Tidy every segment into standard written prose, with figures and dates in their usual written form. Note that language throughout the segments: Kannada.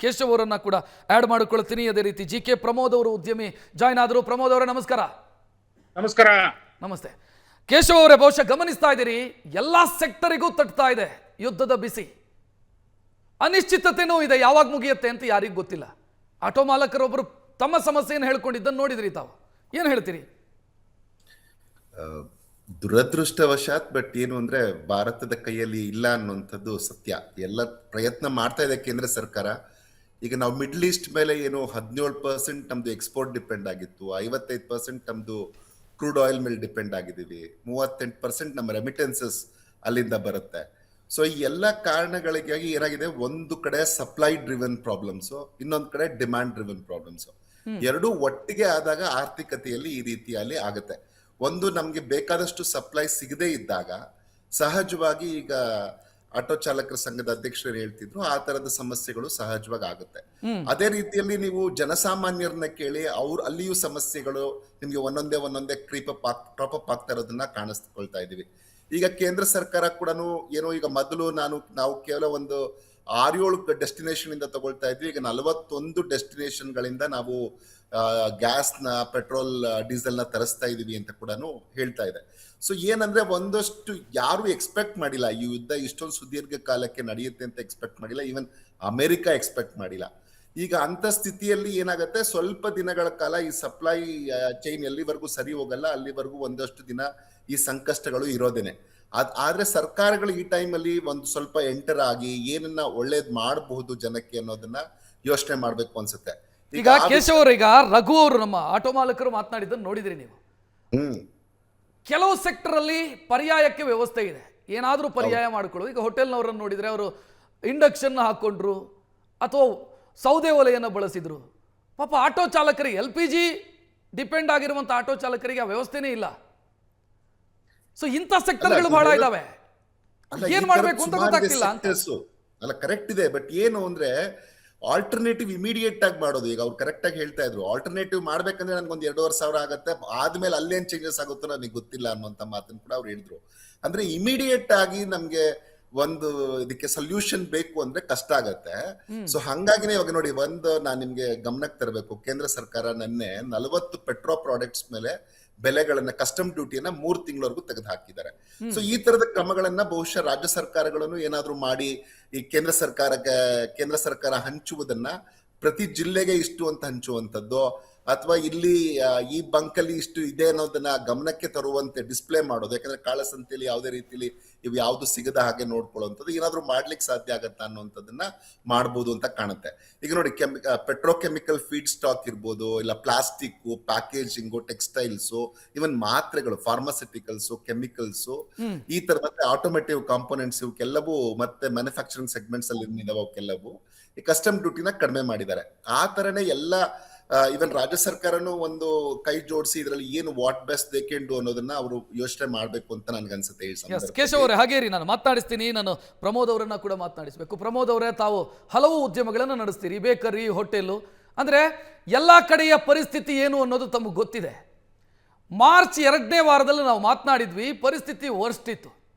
ಕೇಶವ್ ಅವರನ್ನ ಕೂಡ ಆಡ್ ಮಾಡಿಕೊಳ್ಳುತ್ತೀನಿ. ಅದೇ ರೀತಿ ಜಿ.ಕೆ. ಪ್ರಮೋದ್ ಅವರು ಉದ್ಯಮಿ ಜಾಯ್ನ್ ಆದರು. ಪ್ರಮೋದ್ ಅವರೇ ನಮಸ್ಕಾರ. ನಮಸ್ಕಾರ. ನಮಸ್ತೆ. ಕೇಶವ್ ಅವರೇ, ಬಹುಶಃ ಗಮನಿಸ್ತಾ ಇದ್ದೀರಿ, ಎಲ್ಲಾ ಸೆಕ್ಟರಿಗೂ ತಟ್ತಾ ಇದೆ ಯುದ್ಧದ ಬಿಸಿ. ಅನಿಶ್ಚಿತತೆನೂ ಇದೆ, ಯಾವಾಗ ಮುಗಿಯುತ್ತೆ ಅಂತ ಯಾರಿಗೂ ಗೊತ್ತಿಲ್ಲ. ಆಟೋ ಮಾಲಕರೊಬ್ಬರು ತಮ್ಮ ಸಮಸ್ಯೆಯನ್ನು ಹೇಳ್ಕೊಂಡಿದ್ದನ್ನು ನೋಡಿದ್ರಿ ತಾವು, ಏನು ಹೇಳ್ತೀರಿ? ದುರದೃಷ್ಟವಶಾತ್ ಬಟ್ ಏನು ಅಂದ್ರೆ ಭಾರತದ ಕೈಯಲ್ಲಿ ಇಲ್ಲ ಅನ್ನುವಂಥದ್ದು ಸತ್ಯ. ಎಲ್ಲ ಪ್ರಯತ್ನ ಮಾಡ್ತಾ ಇದೆ ಕೇಂದ್ರ ಸರ್ಕಾರ. ಈಗ ನಾವು ಮಿಡ್ಲ್ ಈಸ್ಟ್ ಮೇಲೆ ಏನು 17% ನಮ್ದು ಎಕ್ಸ್ಪೋರ್ಟ್ ಡಿಪೆಂಡ್ ಆಗಿತ್ತು, 55% ನಮ್ದು ಕ್ರೂಡ್ ಆಯಿಲ್ ಮೇಲೆ ಡಿಪೆಂಡ್ ಆಗಿದ್ದೀವಿ, 38% ನಮ್ಮ ರೆಮಿಟೆನ್ಸಸ್ ಅಲ್ಲಿಂದ ಬರುತ್ತೆ. ಸೊ ಈ ಎಲ್ಲ ಕಾರಣಗಳಿಗಾಗಿ ಏನಾಗಿದೆ, ಒಂದು ಕಡೆ ಸಪ್ಲೈ ಡ್ರಿವನ್ ಪ್ರಾಬ್ಲಮ್ಸು, ಇನ್ನೊಂದು ಕಡೆ ಡಿಮ್ಯಾಂಡ್ ಡ್ರಿವನ್ ಪ್ರಾಬ್ಲಮ್ಸು, ಎರಡೂ ಒಟ್ಟಿಗೆ ಆದಾಗ ಆರ್ಥಿಕತೆಯಲ್ಲಿ ಈ ರೀತಿಯಲ್ಲಿ ಆಗುತ್ತೆ. ಒಂದು, ನಮ್ಗೆ ಬೇಕಾದಷ್ಟು ಸಪ್ಲೈ ಸಿಗದೇ ಇದ್ದಾಗ ಸಹಜವಾಗಿ, ಈಗ ಆಟೋ ಚಾಲಕರ ಸಂಘದ ಅಧ್ಯಕ್ಷರು ಹೇಳ್ತಿದ್ರು, ಆ ತರದ ಸಮಸ್ಯೆಗಳು ಸಹಜವಾಗಿ ಆಗುತ್ತೆ. ಅದೇ ರೀತಿಯಲ್ಲಿ ನೀವು ಜನಸಾಮಾನ್ಯರನ್ನ ಕೇಳಿ, ಅಲ್ಲಿಯೂ ಸಮಸ್ಯೆಗಳು ನಿಮ್ಗೆ ಒಂದೊಂದೇ ಕ್ರಾಪ್ ಅಪ್ ಆಗ್ತಾ ಇರೋದನ್ನ ಕಾಣಿಸ್ಕೊಳ್ತಾ ಇದೀವಿ. ಈಗ ಕೇಂದ್ರ ಸರ್ಕಾರ ಕೂಡ ಏನೋ, ಈಗ ಮೊದಲು ನಾವು ಕೇವಲ ಒಂದು 6-7 ಡೆಸ್ಟಿನೇಷನ್ ಇಂದ ತಗೊಳ್ತಾ ಇದ್ವಿ, ಈಗ 41 ಡೆಸ್ಟಿನೇಷನ್ ಗಳಿಂದ ನಾವು ಗ್ಯಾಸ್ನ, ಪೆಟ್ರೋಲ್, ಡೀಸೆಲ್ ನ ತರಿಸ್ತಾ ಇದೀವಿ ಅಂತ ಕೂಡ ಹೇಳ್ತಾ ಇದೆ. ಸೊ ಏನಂದ್ರೆ, ಒಂದಷ್ಟು ಯಾರು ಎಕ್ಸ್ಪೆಕ್ಟ್ ಮಾಡಿಲ್ಲ ಈ ಯುದ್ಧ ಇಷ್ಟೊಂದು ಸುದೀರ್ಘ ಕಾಲಕ್ಕೆ ನಡೆಯುತ್ತೆ ಅಂತ ಎಕ್ಸ್ಪೆಕ್ಟ್ ಮಾಡಿಲ್ಲ. ಈವನ್ ಅಮೆರಿಕ ಎಕ್ಸ್ಪೆಕ್ಟ್ ಮಾಡಿಲ್ಲ. ಈಗ ಅಂತ ಸ್ಥಿತಿಯಲ್ಲಿ ಏನಾಗುತ್ತೆ, ಸ್ವಲ್ಪ ದಿನಗಳ ಕಾಲ ಈ ಸಪ್ಲೈ ಚೈನ್ ಎಲ್ಲಿವರೆಗೂ ಸರಿ ಹೋಗಲ್ಲ ಅಲ್ಲಿವರೆಗೂ ಒಂದಷ್ಟು ದಿನ ಈ ಸಂಕಷ್ಟಗಳು ಇರೋದೇನೆ. ಆದ್ರೆ ಸರ್ಕಾರಗಳು ಈ ಟೈಮಲ್ಲಿ ಒಂದು ಸ್ವಲ್ಪ ಎಂಟರ್ ಆಗಿ ಏನನ್ನ ಒಳ್ಳೇದ್ ಮಾಡಬಹುದು ಜನಕ್ಕೆ ಅನ್ನೋದನ್ನ ಯೋಚನೆ ಮಾಡ್ಬೇಕು ಅನ್ಸುತ್ತೆ. ಈಗ ಕೇಶವ್ ಅವರು, ಈಗ ರಘು ಅವರು, ನಮ್ಮ ಆಟೋ ಮಾಲಕರು ಮಾತನಾಡಿದ್ದನ್ನು ನೋಡಿದ್ರಿ ನೀವು. ಕೆಲವು ಸೆಕ್ಟರ್ ಅಲ್ಲಿ ಪರ್ಯಾಯಕ್ಕೆ ವ್ಯವಸ್ಥೆ ಇದೆ, ಏನಾದ್ರೂ ಪರ್ಯಾಯ ಮಾಡಿಕೊಳ್ಳು. ಈಗ ಹೋಟೆಲ್ನವರನ್ನು ನೋಡಿದ್ರೆ ಅವರು ಇಂಡಕ್ಷನ್ ಹಾಕೊಂಡ್ರು ಅಥವಾ ಸೌದೆ ಒಲೆಯನ್ನು ಬಳಸಿದ್ರು. ಪಾಪ ಆಟೋ ಚಾಲಕರಿಗೆ, LPG ಡಿಪೆಂಡ್ ಆಗಿರುವಂತ ಆಟೋ ಚಾಲಕರಿಗೆ ಆ ವ್ಯವಸ್ಥೆನೇ ಇಲ್ಲ. ಸೊ ಇಂಥ ಸೆಕ್ಟರ್ಗಳು ಬಹಳ ಇದಾವೆ, ಏನ್ ಮಾಡ್ಬೇಕು ಅಂತ ಗೊತ್ತಾಗ್ತಿಲ್ಲ ಅಂತ. ಅಲ್ಲ, ಕರೆಕ್ಟ್ ಇದೆ, ಬಟ್ ಏನು ಅಂದ್ರೆ ಆಲ್ಟರ್ನೇಟಿವ್ ಇಮಿಡಿಯೇಟ್ ಆಗಿ ಮಾಡೋದು. ಈಗ ಅವ್ರು ಕರೆಕ್ಟ್ ಆಗಿ ಹೇಳ್ತಾ ಇದ್ರು, ಆಲ್ಟರ್ನೇಟಿವ್ ಮಾಡ್ಬೇಕಂದ್ರೆ ನನ್ಗೊಂದು 2,500 ಆಗುತ್ತೆ, ಆದ್ಮೇಲೆ ಅಲ್ಲೇನ್ ಚೇಂಜಸ್ ಆಗುತ್ತೋ ನನಗೆ ಗೊತ್ತಿಲ್ಲ ಅನ್ನುವಂತ ಮಾತನ್ನು ಕೂಡ ಅವ್ರು ಹೇಳಿದ್ರು. ಅಂದ್ರೆ ಇಮಿಡಿಯೇಟ್ ಆಗಿ ನಮ್ಗೆ ಒಂದು ಇದಕ್ಕೆ ಸೊಲ್ಯೂಷನ್ ಬೇಕು ಅಂದ್ರೆ ಕಷ್ಟ ಆಗತ್ತೆ. ಸೊ ಹಂಗಾಗಿನೇ ಇವಾಗ ನೋಡಿ, ನಾನ್ ನಿಮ್ಗೆ ಗಮನಕ್ಕೆ ತರಬೇಕು, ಕೇಂದ್ರ ಸರ್ಕಾರ ನಿನ್ನೆ 40 ಪೆಟ್ರೋ ಪ್ರಾಡಕ್ಟ್ಸ್ ಮೇಲೆ ಬೆಲೆಗಳನ್ನ, ಕಸ್ಟಮ್ ಡ್ಯೂಟಿಯನ್ನ 3 ತಿಂಗಳವರೆಗೂ ತೆಗೆದು ಹಾಕಿದ್ದಾರೆ. ಸೊ ಈ ತರದ ಕ್ರಮಗಳನ್ನ ಬಹುಶಃ ರಾಜ್ಯ ಸರ್ಕಾರಗಳನ್ನು ಏನಾದ್ರೂ ಮಾಡಿ, ಈ ಕೇಂದ್ರ ಸರ್ಕಾರ ಹಂಚುವುದನ್ನ ಪ್ರತಿ ಜಿಲ್ಲೆಗೆ ಇಷ್ಟು ಅಂತ ಹಂಚುವಂಥದ್ದು, ಅಥವಾ ಇಲ್ಲಿ ಈ ಬಂಕಲ್ಲಿ ಇಷ್ಟು ಇದೆ ಅನ್ನೋದನ್ನ ಗಮನಕ್ಕೆ ತರುವಂತೆ ಡಿಸ್ಪ್ಲೇ ಮಾಡೋದು. ಯಾಕಂದ್ರೆ ಕಾಳಸಂತೆಯಲ್ಲಿ ಯಾವುದೇ ರೀತಿಲಿ ಇವು ಯಾವ್ದು ಸಿಗದ ಹಾಗೆ ನೋಡ್ಕೊಳ್ಳುವಂಥದ್ದು ಏನಾದ್ರೂ ಮಾಡ್ಲಿಕ್ಕೆ ಸಾಧ್ಯ ಆಗತ್ತಾ ಅನ್ನುವಂಥದ್ದನ್ನ ಮಾಡ್ಬೋದು ಅಂತ ಕಾಣುತ್ತೆ. ಈಗ ನೋಡಿ, ಪೆಟ್ರೋಕೆಮಿಕಲ್ ಫೀಡ್ ಸ್ಟಾಕ್ ಇರ್ಬೋದು, ಇಲ್ಲ ಪ್ಲಾಸ್ಟಿಕ್, ಪ್ಯಾಕೇಜಿಂಗು, ಟೆಕ್ಸ್ಟೈಲ್ಸು, ಇವನ್ ಮಾತ್ರೆಗಳು, ಫಾರ್ಮಾಸ್ಯೂಟಿಕಲ್ಸು, ಕೆಮಿಕಲ್ಸು, ಈ ತರ ಮತ್ತೆ ಆಟೋಮೇಟಿವ್ ಕಾಂಪೋನೆಂಟ್ಸ್, ಇವಕ್ಕೆಲ್ಲವೂ ಮತ್ತೆ ಮ್ಯಾನುಫ್ಯಾಕ್ಚರಿಂಗ್ ಸೆಗ್ಮೆಂಟ್ಸ್ ಅಲ್ಲಿ ಇದಾವೆ, ಅವಕ್ಕೆಲ್ಲವೂ ಈ ಕಸ್ಟಮ್ ಡ್ಯೂಟಿನ ಕಡಿಮೆ ಮಾಡಿದ್ದಾರೆ. ಆ ತರನೇ ಎಲ್ಲ ಇವನ್ ರಾಜ್ಯ ಸರ್ಕಾರನು ಒಂದು ಕೈ ಜೋಡಿಸಿ ಇದರಲ್ಲಿ ಏನು what best they can do ಅನ್ನೋದನ್ನ ಅವರು ಯೋಚನೆ ಮಾಡ್ಬೇಕು ಅಂತ ನನ್ಗನ್ಸುತ್ತೆ. ಕೇಶವ್ ಅವರೇ, ಹಾಗೇ ರೀ, ನಾನು ಮಾತನಾಡಿಸ್ತೀನಿ. ನಾನು ಪ್ರಮೋದ್ ಅವರನ್ನ ಕೂಡ ಮಾತನಾಡಿಸ್ಬೇಕು. ಪ್ರಮೋದ್ ಅವರೇ, ತಾವು ಹಲವು ಉದ್ಯಮಗಳನ್ನು ನಡೆಸ್ತೀರಿ, ಬೇಕರಿ, ಹೋಟೆಲು, ಅಂದ್ರೆ ಎಲ್ಲಾ ಕಡೆಯ ಪರಿಸ್ಥಿತಿ ಏನು ಅನ್ನೋದು ತಮಗೆ ಗೊತ್ತಿದೆ. ಮಾರ್ಚ್ 2ನೇ ವಾರದಲ್ಲಿ ನಾವು ಮಾತನಾಡಿದ್ವಿ, ಪರಿಸ್ಥಿತಿ ವರ್ಸ್ಟ್ ಇತ್ತು,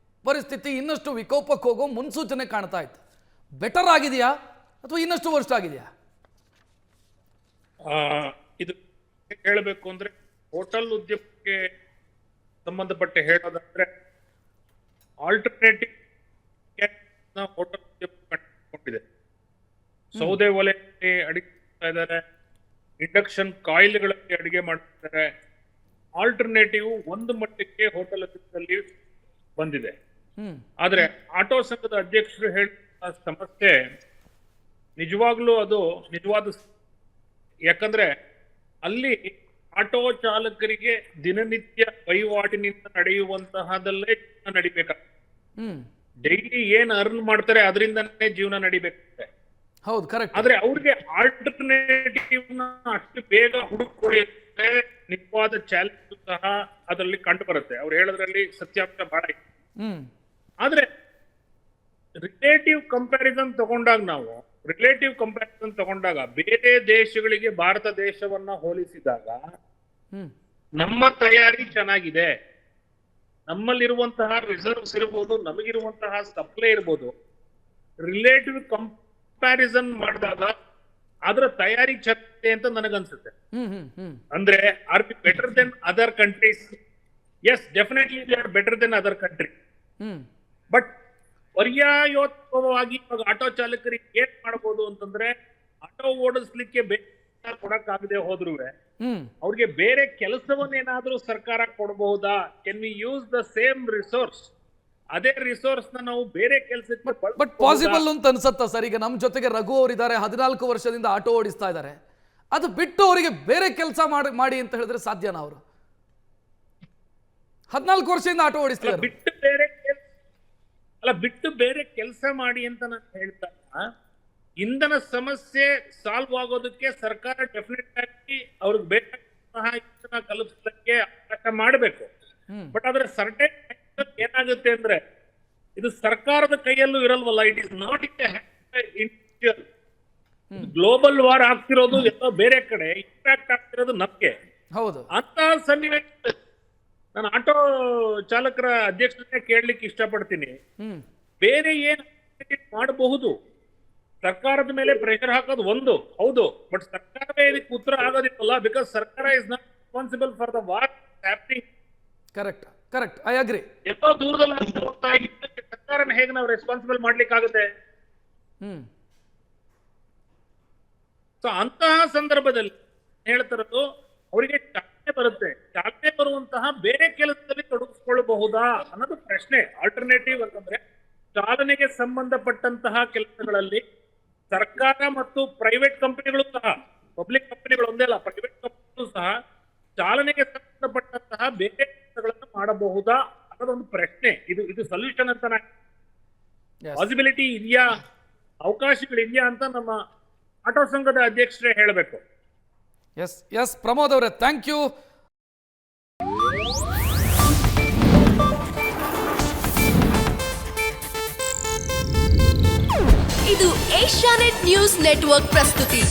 ಪರಿಸ್ಥಿತಿ ಇನ್ನಷ್ಟು ವಿಕೋಪಕ್ಕೆ ಹೋಗೋ ಮುನ್ಸೂಚನೆ ಕಾಣ್ತಾ ಇತ್ತು. ಬೆಟರ್ ಆಗಿದೆಯಾ ಅಥವಾ ಇನ್ನಷ್ಟು ವರ್ಸ್ಟ್ ಆಗಿದೆಯಾ? ಇದು ಹೇಳಬೇಕು ಅಂದ್ರೆ, ಹೋಟೆಲ್ ಉದ್ಯಮಕ್ಕೆ ಸಂಬಂಧಪಟ್ಟ ಹೇಳೋದಂದ್ರೆ, ಆಲ್ಟರ್ನೇಟಿವ್ ಹೋಟೆಲ್ ಉದ್ಯಮ ಕಂಡುಕೊಂಡಿದೆ. ಸೌದೆ ಒಲೆಯಲ್ಲಿ ಅಡಿಗೆ ಮಾಡ್ತಾ ಇದ್ದಾರೆ, ಇಂಡಕ್ಷನ್ ಕಾಯಿಲ್ಗಳಲ್ಲಿ ಅಡಿಗೆ ಮಾಡ್ತಿದ್ದಾರೆ. ಆಲ್ಟರ್ನೇಟಿವ್ ಒಂದು ಮಟ್ಟಕ್ಕೆ ಹೋಟೆಲ್ ಉದ್ಯಮದಲ್ಲಿ ಬಂದಿದೆ. ಆದ್ರೆ ಆಟೋ ಸಂಘದ ಅಧ್ಯಕ್ಷರು ಹೇಳಿದ ಸಮಸ್ಯೆ ನಿಜವಾಗ್ಲೂ ಅದು ನಿಜವಾದ, ಯಾಕಂದ್ರೆ ಅಲ್ಲಿ ಆಟೋ ಚಾಲಕರಿಗೆ ದಿನನಿತ್ಯ ವಹಿವಾಟಿನಿಂದ ನಡೆಯುವಂತಹದಲ್ಲೇ ಜೀವನ ನಡಿಬೇಕಾಗ್ತದೆ. ಡೈಲಿ ಏನ್ ಅರ್ನ್ ಮಾಡ್ತಾರೆ ಅದರಿಂದನೇ ಜೀವನ ನಡಿಬೇಕಾಗುತ್ತೆ. ಹೌದು, ಕರೆಕ್ಟ್. ಆದ್ರೆ ಅವ್ರಿಗೆ ಆಲ್ಟರ್ನೇಟಿವ್ ನ ಅಷ್ಟು ಬೇಗ ಹುಡುಕೊಳ್ಳಿಕ್ಕೆ ನಿಜವಾದ ಚಾಲೆಂಜ್ ಸಹ ಅದರಲ್ಲಿ ಕಂಡು ಬರುತ್ತೆ. ಅವ್ರು ಹೇಳೋದ್ರಲ್ಲಿ ಸತ್ಯಾಂಶ ಬಹಳ ಇದೆ. ಆದ್ರೆ ರಿಲೇಟಿವ್ ಕಂಪ್ಯಾರಿಸನ್ ತಗೊಂಡಾಗ ಬೇರೆ ದೇಶಗಳಿಗೆ ಭಾರತ ದೇಶವನ್ನ ಹೋಲಿಸಿದಾಗ ನಮ್ಮ ತಯಾರಿ ಚೆನ್ನಾಗಿದೆ, ನಮ್ಮಲ್ಲಿರುವಂತಹ ರಿಸರ್ವ್ಸ್ ಇರ್ಬೋದು, ನಮಗಿರುವಂತಹ ಸಪ್ಲೈ ಇರ್ಬೋದು, ರಿಲೇಟಿವ್ ಕಂಪ್ಯಾರಿಸನ್ ಮಾಡಿದಾಗ ಅದರ ತಯಾರಿ ಚೆನ್ನಾಗಿದೆ ಅಂತ ನನಗನ್ಸುತ್ತೆ. ಹ್ಮ್ ಹ್ಮ್ ಹ್ಮ್ ಅಂದ್ರೆ are we better than other countries? Yes, definitely they are better than other country. Hmm but ಪರ್ಯಾಯೋತ್ಸವವಾಗಿ ಇವಾಗ ಆಟೋ ಚಾಲಕರಿಗೆ ಏನ್ ಮಾಡಬಹುದು ಅಂತಂದ್ರೆ, ಆಟೋ ಓಡಿಸ್ಲಿಕ್ಕೆ ಬೇರೆ ಕೊಡಕ್ಕಾಗದೆ ಹೋದ್ರು ಹ್ಮ್ ಅವ್ರಿಗೆ ಬೇರೆ ಕೆಲಸವನ್ನೇನಾದ್ರೂ ಸರ್ಕಾರ ಕೊಡಬಹುದಾ? Can we use the same resource? ಅದೇ ರಿಸೋರ್ಸ್ ನ ನಾವು ಬೇರೆ ಕೆಲಸಕ್ಕೆ ಬಟ್ ಪಾಸಿಬಲ್ ಅಂತ ಅನ್ಸತ್ತಾ ಸರ್? ಈಗ ನಮ್ಮ ಜೊತೆಗೆ ರಘು ಅವರಿದ್ದಾರೆ, 14 ವರ್ಷದಿಂದ ಆಟೋ ಓಡಿಸ್ತಾ ಇದ್ದಾರೆ. ಅದು ಬಿಟ್ಟು ಅವರಿಗೆ ಬೇರೆ ಕೆಲಸ ಮಾಡಿ ಅಂತ ಹೇಳಿದ್ರೆ ಸಾಧ್ಯನಾ? ಅವರು 14 ವರ್ಷದಿಂದ ಆಟೋ ಓಡಿಸ್ತಿದ್ದಾರೆ. ಬಿಟ್ಟು ಬೇರೆ ಕೆಲಸ ಮಾಡಿ ಅಂತ ನಾನು ಹೇಳ್ತಾ ಇಲ್ಲ. ಇಂಧನ ಸಮಸ್ಯೆ ಸಾಲ್ವ್ ಆಗೋದಕ್ಕೆ ಸರ್ಕಾರ ಡೆಫಿನೆಟ್ ಆಗಿ ಅವ್ರಿಗೆ ಬೇಕಾದಂತಹ ಇಂಧನ ಕಲ್ಪಿಸಲಿಕ್ಕೆ ಅವಕಾಶ ಮಾಡಬೇಕು. ಬಟ್ ಆದ್ರೆ ಸರ್ಟೆನ್ ಏನಾಗುತ್ತೆ ಅಂದ್ರೆ, ಇದು ಸರ್ಕಾರದ ಕೈಯಲ್ಲೂ ಇರಲ್ವಲ್ಲ. It is not individual. Global war ಆಗ್ತಿರೋದು ಎಲ್ಲೋ ಬೇರೆ ಕಡೆ, ಇಂಪ್ಯಾಕ್ಟ್ ಆಗ್ತಿರೋದು ನಮ್ಗೆ. ಹೌದು. ಅಂತ ಸನ್ನಿವೇಶ ನಾನು ಆಟೋ ಚಾಲಕರ ಅಧ್ಯಕ್ಷರನ್ನೇ ಕೇಳಲಿಕ್ಕೆ ಇಷ್ಟಪಡ್ತೀನಿ. ಬೇರೆ ಏನ್ ಮಾಡಬಹುದು? ಸರ್ಕಾರದ ಮೇಲೆ ಪ್ರೆಷರ್ ಹಾಕೋದು ಒಂದು ಹೌದು, ಬಟ್ ಸರ್ಕಾರವೇ ಇದಕ್ಕೆ ಉತ್ತರ ಆಗೋದಿಲ್ಲ. ಬಿಕಾಸ್ ಸರ್ಕಾರ is not responsible for the war happening. Correct, I agree. ಎಲ್ಲೋ ದೂರದಲ್ಲಿ ಹೋಗ್ತಾ ಇದ್ದಕ್ಕೆ ಸರ್ಕಾರನ ಹೇಗೆ ನಾವು ರೆಸ್ಪಾನ್ಸಿಬಲ್ ಮಾಡ್ಲಿಕ್ಕಾಗುತ್ತೆ? ಸೊ ಅಂತಹ ಸಂದರ್ಭದಲ್ಲಿ ಹೇಳ್ತಿರೋದು, ಅವರಿಗೆ ಚಾಲನೆ ಬರುತ್ತೆ, ಚಾಲನೆ ಬರುವಂತಹ ಬೇರೆ ಕೆಲಸದಲ್ಲಿ ತೊಡಗಿಸ್ಕೊಳ್ಳಬಹುದಾ ಅನ್ನೋದು ಪ್ರಶ್ನೆ. ಆಲ್ಟರ್ನೇಟಿವ್ ಅಂತಂದ್ರೆ, ಚಾಲನೆಗೆ ಸಂಬಂಧಪಟ್ಟಂತಹ ಕೆಲಸಗಳಲ್ಲಿ ಸರ್ಕಾರ ಮತ್ತು ಪ್ರೈವೇಟ್ ಕಂಪನಿಗಳು ಸಹ, ಪಬ್ಲಿಕ್ ಕಂಪನಿಗಳು ಒಂದೇ ಅಲ್ಲ, ಪ್ರೈವೇಟ್ ಕಂಪನಿಗಳು ಸಹ ಚಾಲನೆಗೆ ಸಂಬಂಧಪಟ್ಟಂತಹ ಬೇರೆ ಕೆಲಸಗಳನ್ನು ಮಾಡಬಹುದಾ ಅನ್ನೋದೊಂದು ಪ್ರಶ್ನೆ. ಇದು ಸೊಲ್ಯೂಷನ್ ಅಂತ ಪಾಸಿಬಿಲಿಟಿ ಇದೆಯಾ, ಅವಕಾಶಗಳಿದೆಯಾ ಅಂತ ನಮ್ಮ ಆಟೋ ಸಂಘದ ಅಧ್ಯಕ್ಷರೇ ಹೇಳಬೇಕು. ಎಸ್ ಪ್ರಮೋದ್ ಅವರೇ, ಥ್ಯಾಂಕ್ ಯು. ಇದು ಏಷ್ಯಾನೆಟ್ ನ್ಯೂಸ್ ನೆಟ್ವರ್ಕ್ ಪ್ರಸ್ತುತಿ.